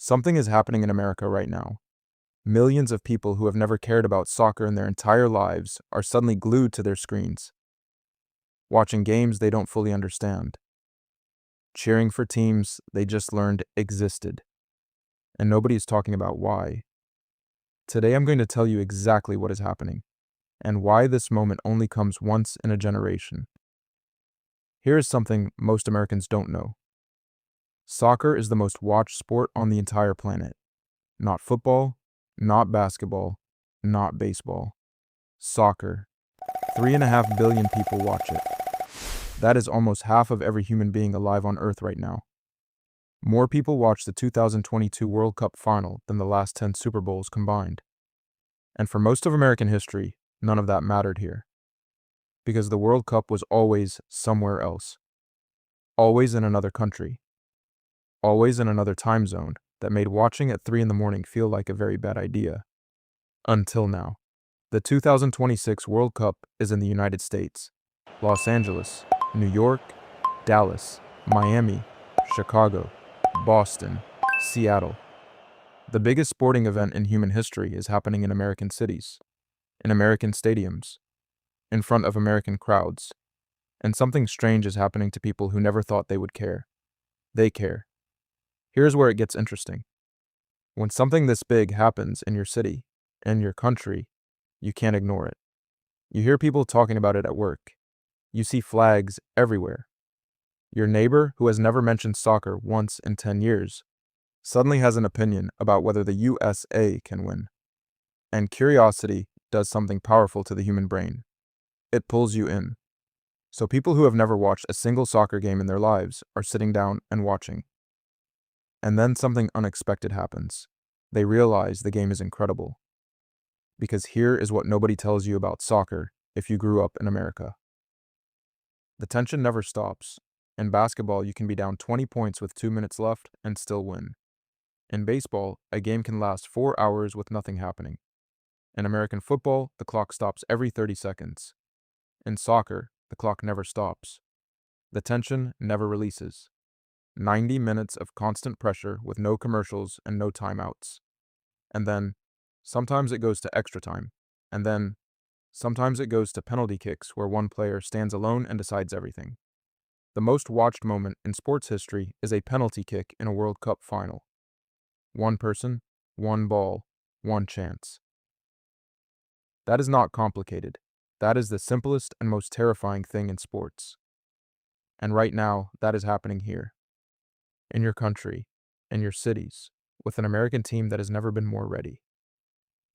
Something is happening in America right now. Millions of people who have never cared about soccer in their entire lives are suddenly glued to their screens, watching games they don't fully understand, cheering for teams they just learned existed, and nobody is talking about why. Today I'm going to tell you exactly what is happening, and why this moment only comes once in a generation. Here is something most Americans don't know. Soccer is the most watched sport on the entire planet. Not football, not basketball, not baseball. Soccer. 3.5 billion people watch it. That is almost half of every human being alive on Earth right now. More people watch the 2022 World Cup final than the last 10 Super Bowls combined. And for most of American history, none of that mattered here. Because the World Cup was always somewhere else. Always in another country. Always in another time zone that made watching at 3 in the morning feel like a very bad idea. Until now. The 2026 World Cup is in the United States. Los Angeles, New York, Dallas, Miami, Chicago, Boston, Seattle. The biggest sporting event in human history is happening in American cities, in American stadiums, in front of American crowds. And something strange is happening to people who never thought they would care. They care. Here's where it gets interesting. When something this big happens in your city, in your country, you can't ignore it. You hear people talking about it at work. You see flags everywhere. Your neighbor, who has never mentioned soccer once in 10 years, suddenly has an opinion about whether the USA can win. And curiosity does something powerful to the human brain. It pulls you in. So people who have never watched a single soccer game in their lives are sitting down and watching. And then something unexpected happens. They realize the game is incredible. Because here is what nobody tells you about soccer if you grew up in America. The tension never stops. In basketball, you can be down 20 points with 2 minutes left and still win. In baseball, a game can last 4 hours with nothing happening. In American football, the clock stops every 30 seconds. In soccer, the clock never stops. The tension never releases. 90 minutes of constant pressure with no commercials and no timeouts. And then, sometimes it goes to extra time. And then, sometimes it goes to penalty kicks where one player stands alone and decides everything. The most watched moment in sports history is a penalty kick in a World Cup final. One person, one ball, one chance. That is not complicated. That is the simplest and most terrifying thing in sports. And right now, that is happening here. In your country, in your cities, with an American team that has never been more ready.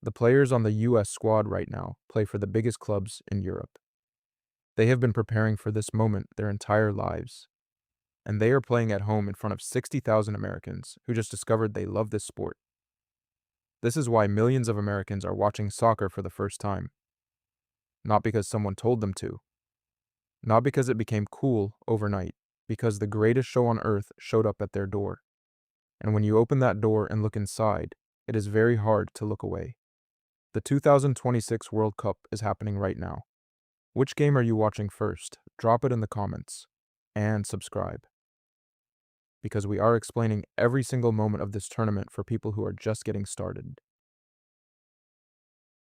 The players on the US squad right now play for the biggest clubs in Europe. They have been preparing for this moment their entire lives. And they are playing at home in front of 60,000 Americans who just discovered they love this sport. This is why millions of Americans are watching soccer for the first time. Not because someone told them to. Not because it became cool overnight. Because the greatest show on earth showed up at their door. And when you open that door and look inside, it is very hard to look away. The 2026 World Cup is happening right now. Which game are you watching first? Drop it in the comments. And subscribe. Because we are explaining every single moment of this tournament for people who are just getting started.